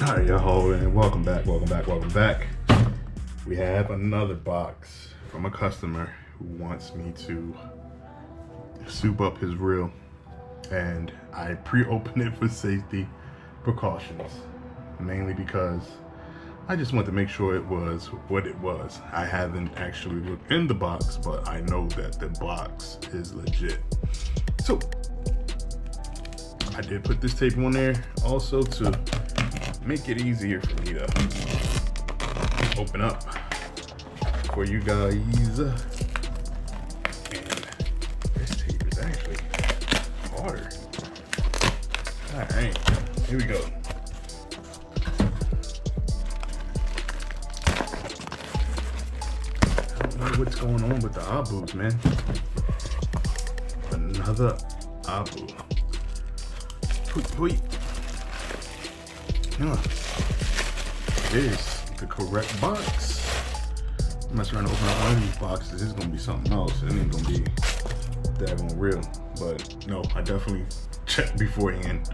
Alright, y'all, and welcome back. We have another box from a customer who wants me to soup up his reel, and I pre-opened it for safety precautions, mainly because I just want to make sure it was what it was. I haven't actually looked in the box, but I know that the box is legit. So I did put this tape on there also to make it easier for me to open up for you guys. And this tape is actually harder. All right, here we go. I don't know what's going on with the Abus, man. Another Abu. Wait. Yeah. It is the correct box. I'm not trying to open up one of these boxes. It's gonna be something else. It ain't gonna be daggone real. But no, I definitely checked beforehand.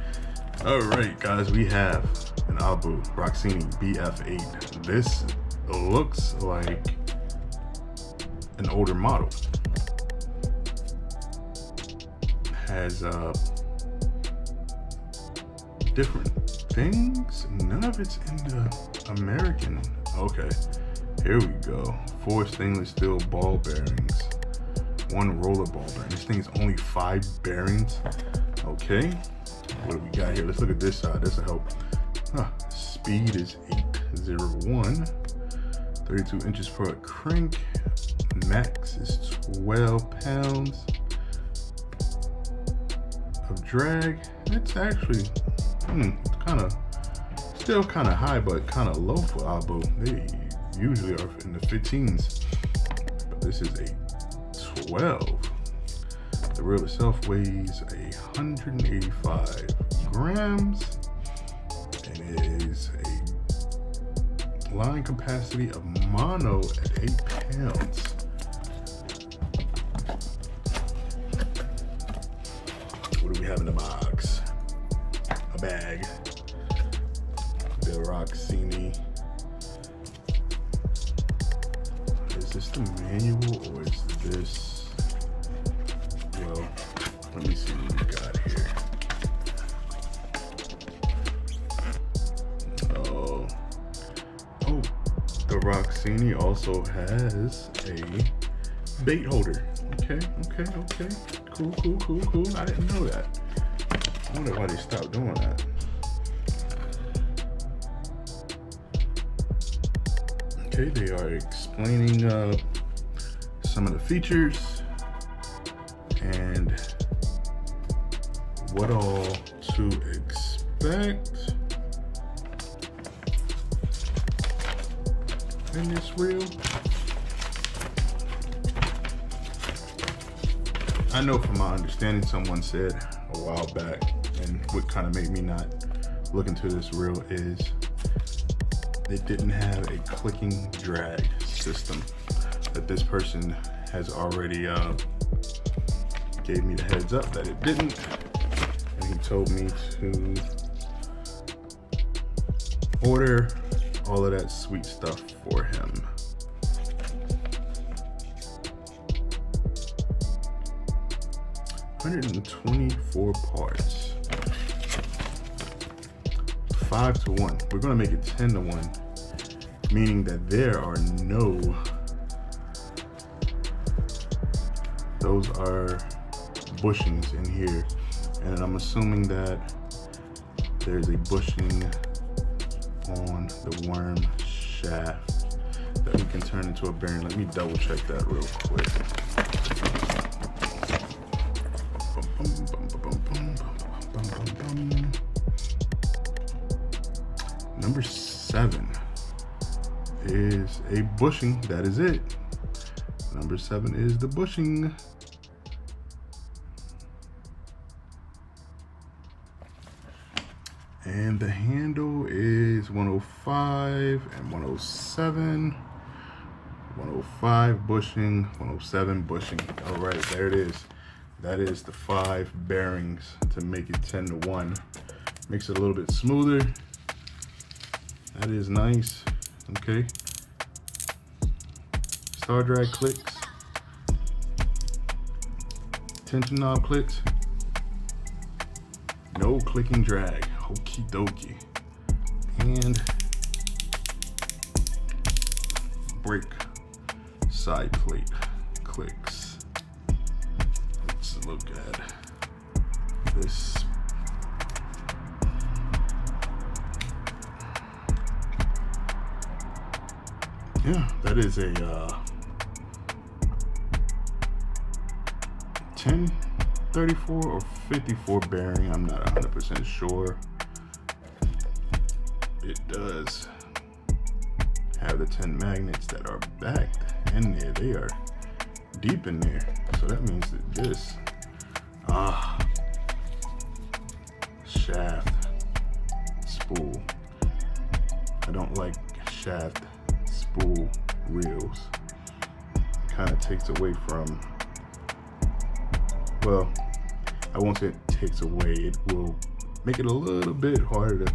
All right, guys, we have an Abu Roxani BF8. This looks like an older model. Has different things. None of it's in the American. Okay, here we go. 4 stainless steel ball bearings, 1 roller ball bearing. This thing is only 5 bearings. Okay, what do we got here? Let's look at this side. This will help. Speed is 801. 32 inches per crank. Max is 12 pounds of drag. It's actually still kind of high, but kind of low for Abu. They usually are in the 15s, but this is a 12. The reel itself weighs 185 grams, and it is a line capacity of mono at 8 pounds. What do we have in the box? A bag. The Roxani. Is this the manual or is this? Well, let me see what we got here. Oh, the Roxani also has a bait holder. Okay. Cool. I didn't know that. I wonder why they stopped doing that. Okay, they are explaining some of the features and what all to expect in this reel. I know from my understanding, someone said a while back, and what kind of made me not look into this reel is it didn't have a clicking drag system. That this person has already gave me the heads up that it didn't, and he told me to order all of that sweet stuff for him. $124 parts. 5 to 1. We're gonna make it 10 to 1, meaning that there are no, those are bushings in here, and I'm assuming that there's a bushing on the worm shaft that we can turn into a bearing. Let me double check that real quick. Number 7 is a bushing. That is it. Number 7 is the bushing. And the handle is 105 and 107. 105 bushing, 107 bushing. All right, there it is. That is the 5 bearings to make it 10 to 1. Makes it a little bit smoother. That is nice. Okay. Star drag clicks. Tension knob clicks. No clicking drag. Okie dokie. And brake side plate clicks. Let's look at this. Yeah, that is a 1034 or 54 bearing. I'm not 100% sure. It does have the 10 magnets that are backed in there. They are deep in there. So that means that this shaft spool. I don't like shaft spool reels. It kind of takes away from, well, I won't say it takes away, it will make it a little bit harder to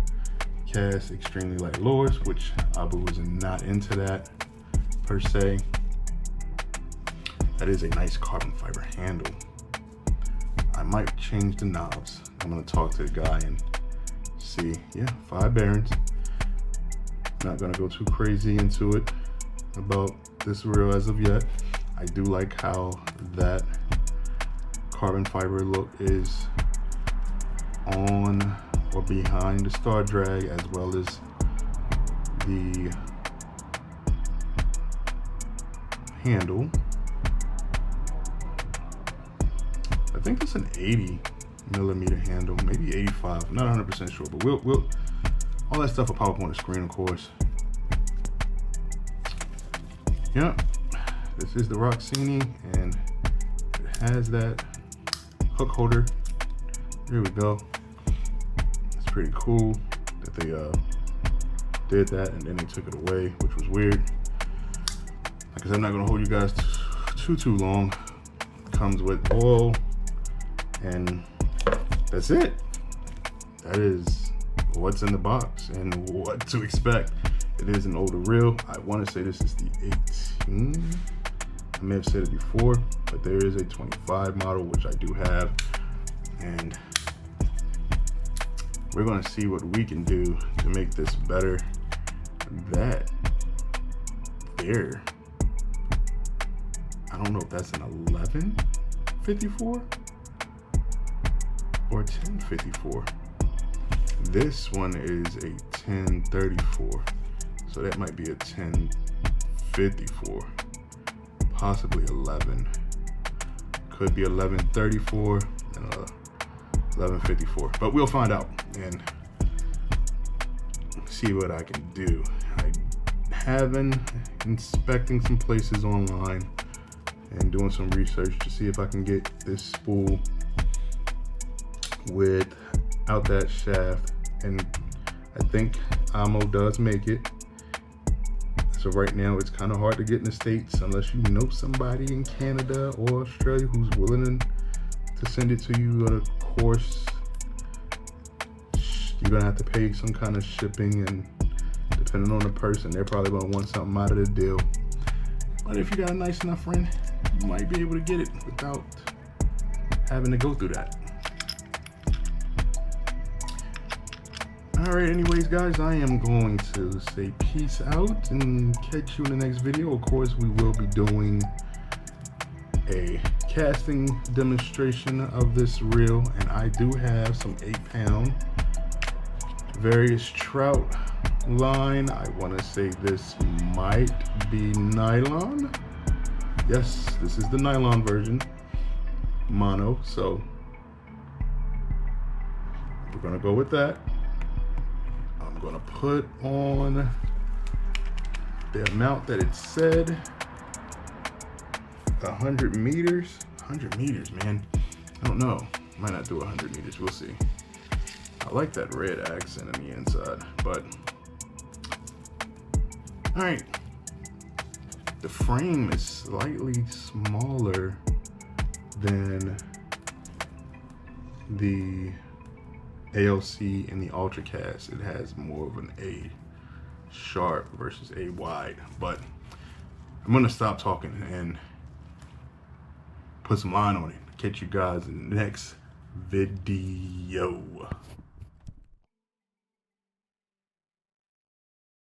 cast extremely light lures, which Abu is not into that per se. That is a nice carbon fiber handle. I might change the knobs. I'm gonna talk to the guy and see. Yeah, 5 bearings. Not gonna go too crazy into it about this reel as of yet. I do like how that carbon fiber look is on or behind the star drag, as well as the handle. I think it's an 80 millimeter handle, maybe 85. I'm not 100% sure, but we'll all that stuff will pop up on the screen, of course. Yep, this is the Roxani, and it has that hook holder. There we go. It's pretty cool that they did that and then they took it away, which was weird. Like I said, I'm not gonna hold you guys too long. It comes with oil, and that's it. That is what's in the box and what to expect. It is an older reel. I want to say this is the 18. I may have said it before, but there is a 25 model, which I do have, and we're going to see what we can do to make this better. That there, I don't know if that's an 1154 or 1054. This one is a 1034, so that might be a 1054, possibly 11. Could be 1134 and 1154, but we'll find out and see what I can do. I have been inspecting some places online and doing some research to see if I can get this spool without that shaft, and I think Ammo does make it. So right now it's kind of hard to get in the States unless you know somebody in Canada or Australia who's willing to send it to you. Of course, you're gonna have to pay some kind of shipping, and depending on the person, they're probably gonna want something out of the deal. But if you got a nice enough friend, you might be able to get it without having to go through that. All right, anyways, guys, I am going to say peace out and catch you in the next video. Of course, we will be doing a casting demonstration of this reel, and I do have some 8-pound various trout line. I want to say this might be nylon. Yes, this is the nylon version, mono, so we're gonna go with that. I'm gonna put on the amount that it said, 100 meters. 100 meters, man. I don't know. Might not do 100 meters. We'll see. I like that red accent on the inside, but all right. The frame is slightly smaller than the ALC and the Ultra Cast. It has more of an A sharp versus a wide. But I'm gonna stop talking and put some line on it. Catch you guys in the next video.